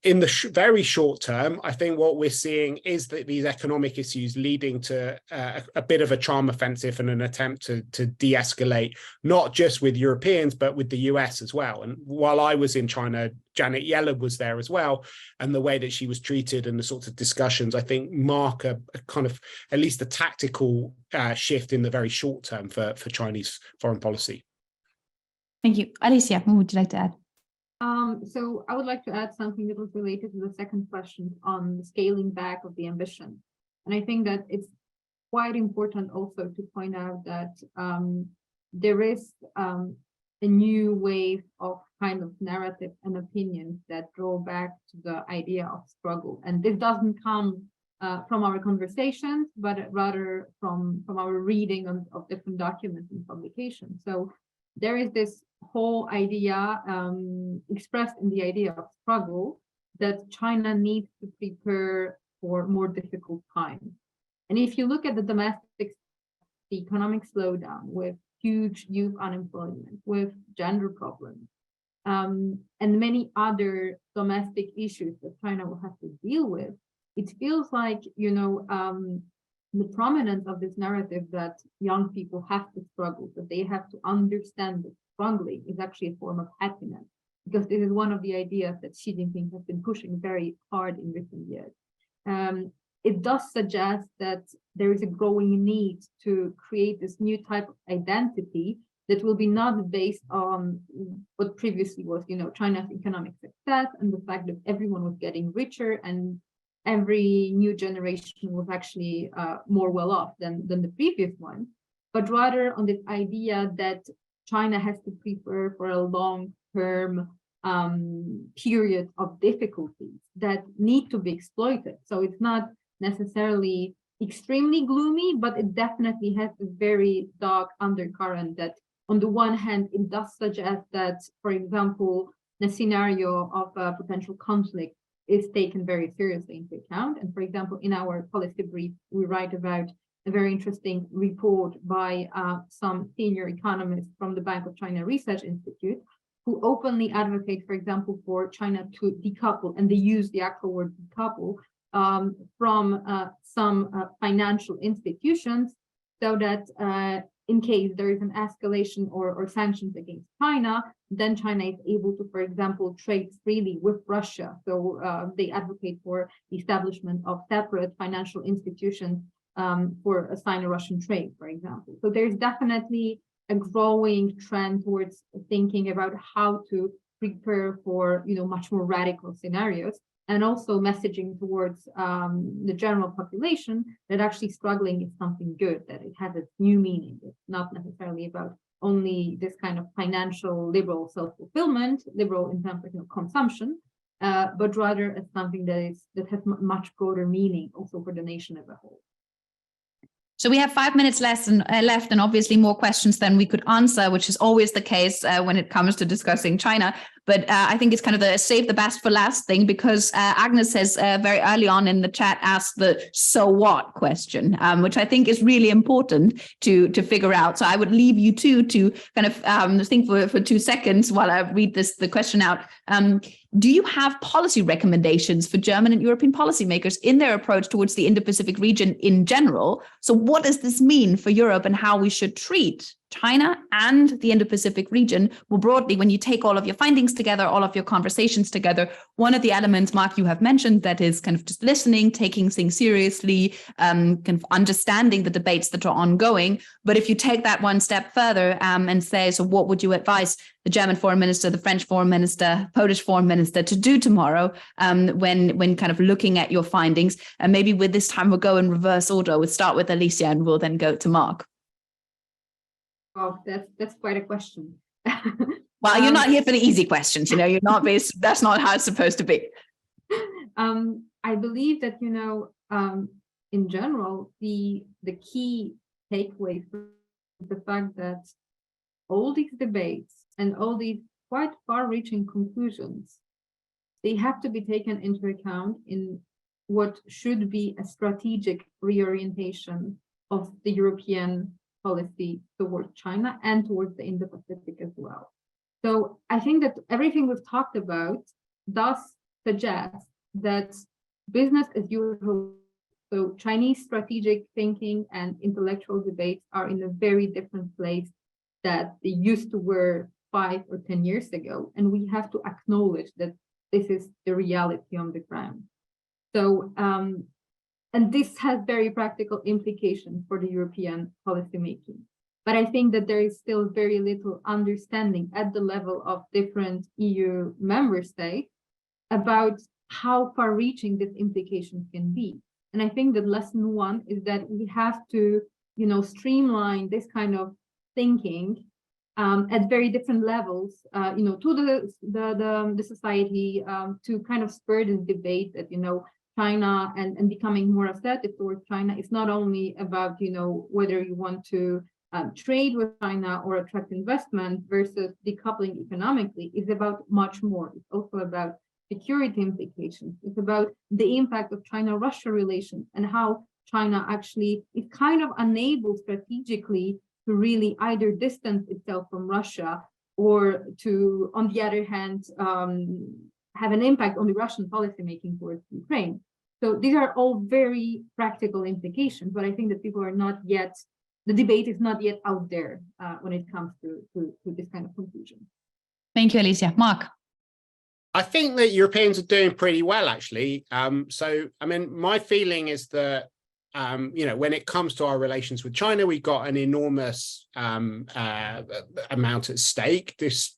in the very short term, I think what we're seeing is that these economic issues leading to a bit of a charm offensive and an attempt to de-escalate, not just with Europeans, but with the US as well. And while I was in China, Janet Yellen was there as well. And the way that she was treated and the sorts of discussions, I think, mark a kind of at least a tactical shift in the very short term for Chinese foreign policy. Thank you. Alicja, what would you like to add? So I would like to add something that was related to the second question on the scaling back of the ambition. And I think that it's quite important also to point out that there is a new wave of kind of narrative and opinions that draw back to the idea of struggle. And this doesn't come from our conversations, but rather from our reading of different documents and publications. So there is this whole idea expressed in the idea of struggle that China needs to prepare for more difficult times. And if you look at the economic slowdown with huge youth unemployment, with gender problems, and many other domestic issues that China will have to deal with, it feels like, the prominence of this narrative that young people have to struggle, that they have to understand that struggling is actually a form of happiness, because this is one of the ideas that Xi Jinping has been pushing very hard in recent years. It does suggest that there is a growing need to create this new type of identity that will be not based on what previously was, China's economic success and the fact that everyone was getting richer and every new generation was actually more well off than the previous one, but rather on this idea that China has to prepare for a long-term period of difficulties that need to be exploited. So it's not necessarily extremely gloomy, but it definitely has a very dark undercurrent that on the one hand, it does suggest that, for example, the scenario of a potential conflict is taken very seriously into account. And for example, in our policy brief, we write about a very interesting report by some senior economists from the Bank of China Research Institute, who openly advocate, for example, for China to decouple, and they use the actual word decouple, from some financial institutions, so that in case there is an escalation or sanctions against China, then China is able to, for example, trade freely with Russia. So they advocate for the establishment of separate financial institutions for a Sino-Russian trade, for example. So there's definitely a growing trend towards thinking about how to prepare for, much more radical scenarios, and also messaging towards the general population that actually struggling is something good, that it has a new meaning. It's not necessarily about only this kind of financial liberal self-fulfillment, liberal in terms of consumption, but rather as something that has much broader meaning also for the nation as a whole. So we have 5 minutes left, and obviously more questions than we could answer, which is always the case when it comes to discussing China. But I think it's kind of the save the best for last thing, because Agnes has very early on in the chat asked the "so what" question, which I think is really important to figure out. So I would leave you two to kind of think for 2 seconds while I read the question out. Do you have policy recommendations for German and European policymakers in their approach towards the Indo-Pacific region in general? So what does this mean for Europe and how we should treat China and the Indo-Pacific region more broadly, when you take all of your findings together, all of your conversations together, one of the elements, Mark, you have mentioned that is kind of just listening, taking things seriously, kind of understanding the debates that are ongoing. But if you take that one step further and say, so what would you advise the German foreign minister, the French foreign minister, Polish foreign minister to do tomorrow when kind of looking at your findings? And maybe with this time, we'll go in reverse order. We'll start with Alicja and we'll then go to Mark. Oh, that's quite a question. Well, you're not here for the easy questions, you're not based, that's not how it's supposed to be. I believe that, in general, the key takeaway is the fact that all these debates and all these quite far-reaching conclusions, they have to be taken into account in what should be a strategic reorientation of the European policy towards China and towards the Indo-Pacific as well. So I think that everything we've talked about does suggest that business as usual, so Chinese strategic thinking and intellectual debates are in a very different place that they used to were 5 or 10 years ago. And we have to acknowledge that this is the reality on the ground. So, and this has very practical implications for the European policymaking. But I think that there is still very little understanding at the level of different EU member states about how far-reaching these implications can be. And I think that lesson one is that we have to, streamline this kind of thinking at very different levels, to the society, to kind of spur this debate that, China and becoming more assertive towards China is not only about, whether you want to trade with China or attract investment versus decoupling economically. It's about much more. It's also about security implications. It's about the impact of China-Russia relations and how China actually is kind of unable strategically to really either distance itself from Russia or to, on the other hand, have an impact on the Russian policymaking towards Ukraine. So these are all very practical implications, but I think that people are not yet, the debate is not yet out there when it comes to this kind of conclusion. Thank you, Alicja. Mark? I think that Europeans are doing pretty well, actually. My feeling is that, when it comes to our relations with China, we've got an enormous amount at stake. This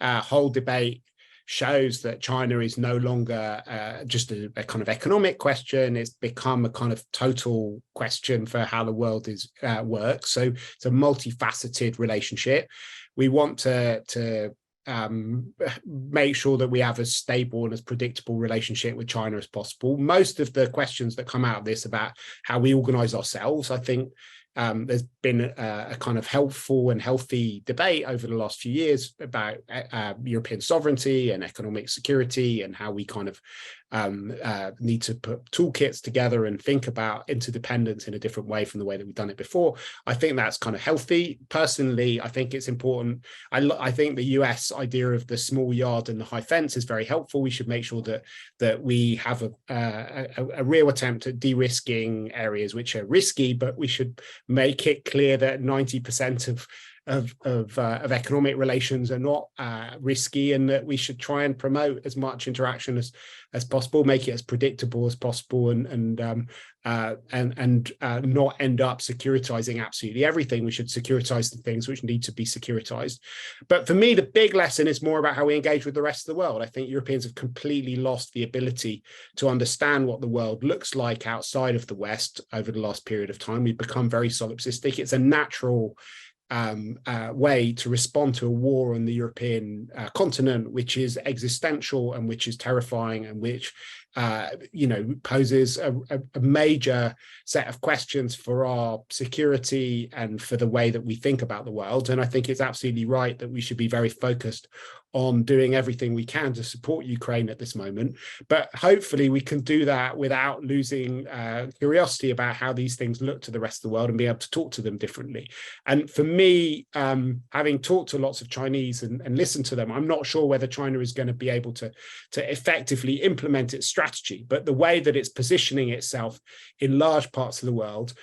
whole debate shows that China is no longer just a kind of economic question. It's become a kind of total question for how the world works. So it's a multifaceted relationship. We want to make sure that we have as stable and as predictable relationship with China as possible. Most of the questions that come out of this about how we organize ourselves, I think there's been a kind of helpful and healthy debate over the last few years about European sovereignty and economic security and how we kind of need to put toolkits together and think about interdependence in a different way from the way that we've done it before. I think that's kind of healthy. Personally, I think it's important. I think the US idea of the small yard and the high fence is very helpful. We should make sure that we have a real attempt at de-risking areas which are risky, but we should make it clear that 90% of economic relations are not risky, and that we should try and promote as much interaction as possible, make it as predictable as possible, and not end up securitizing absolutely everything. We should securitize the things which need to be securitized. But for me, the big lesson is more about how we engage with the rest of the world. I think Europeans have completely lost the ability to understand what the world looks like outside of the West over the last period of time. We've become very solipsistic. It's a natural way to respond to a war on the European continent, which is existential and which is terrifying and which poses a major set of questions for our security and for the way that we think about the world. And I think it's absolutely right that we should be very focused on doing everything we can to support Ukraine at this moment. But hopefully we can do that without losing curiosity about how these things look to the rest of the world and be able to talk to them differently. And for me, having talked to lots of Chinese and listened to them, I'm not sure whether China is going to be able to effectively implement its strategy, but the way that it's positioning itself in large parts of the world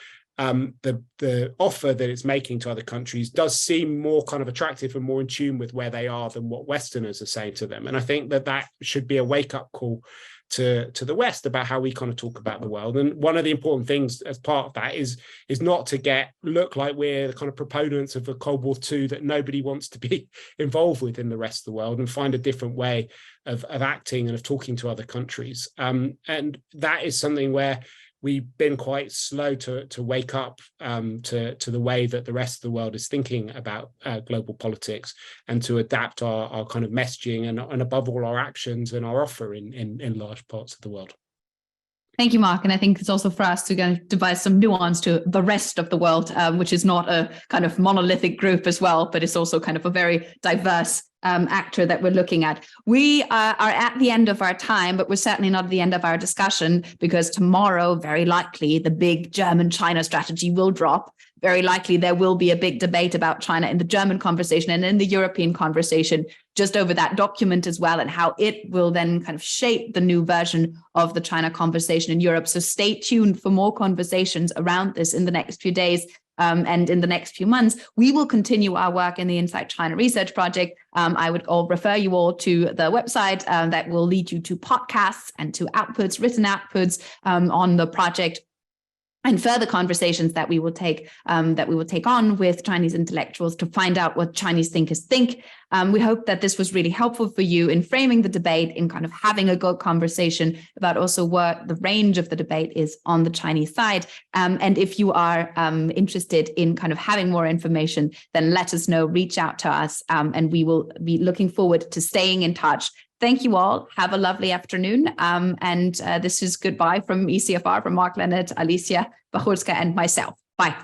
the offer that it's making to other countries does seem more kind of attractive and more in tune with where they are than what Westerners are saying to them. And I think that should be a wake-up call to the West about how we kind of talk about the world. And one of the important things as part of that is not to look like we're the kind of proponents of a Cold War II that nobody wants to be involved with in the rest of the world, and find a different way of acting and of talking to other countries. And that is something where we've been quite slow to wake up to the way that the rest of the world is thinking about global politics, and to adapt our kind of messaging and above all our actions and our offer in large parts of the world. Thank you, Mark. And I think it's also for us to kind of devise some nuance to the rest of the world, which is not a kind of monolithic group as well, but it's also kind of a very diverse actor that we're looking at. We are at the end of our time, but we're certainly not at the end of our discussion, because tomorrow, very likely, the big German-China strategy will drop. Very likely there will be a big debate about China in the German conversation and in the European conversation, just over that document as well, and how it will then kind of shape the new version of the China conversation in Europe. So stay tuned for more conversations around this in the next few days. And in the next few months, we will continue our work in the Inside China Research Project. I would refer you all to the website that will lead you to podcasts and to outputs, written outputs on the project, and further conversations that we will take on with Chinese intellectuals to find out what Chinese thinkers think. We hope that this was really helpful for you in framing the debate, in kind of having a good conversation about also what the range of the debate is on the Chinese side. And if you are interested in kind of having more information, then let us know, reach out to us, and we will be looking forward to staying in touch. Thank you all. Have a lovely afternoon. And this is goodbye from ECFR, from Mark, Leonard, Alicja, Bachulska, and myself. Bye.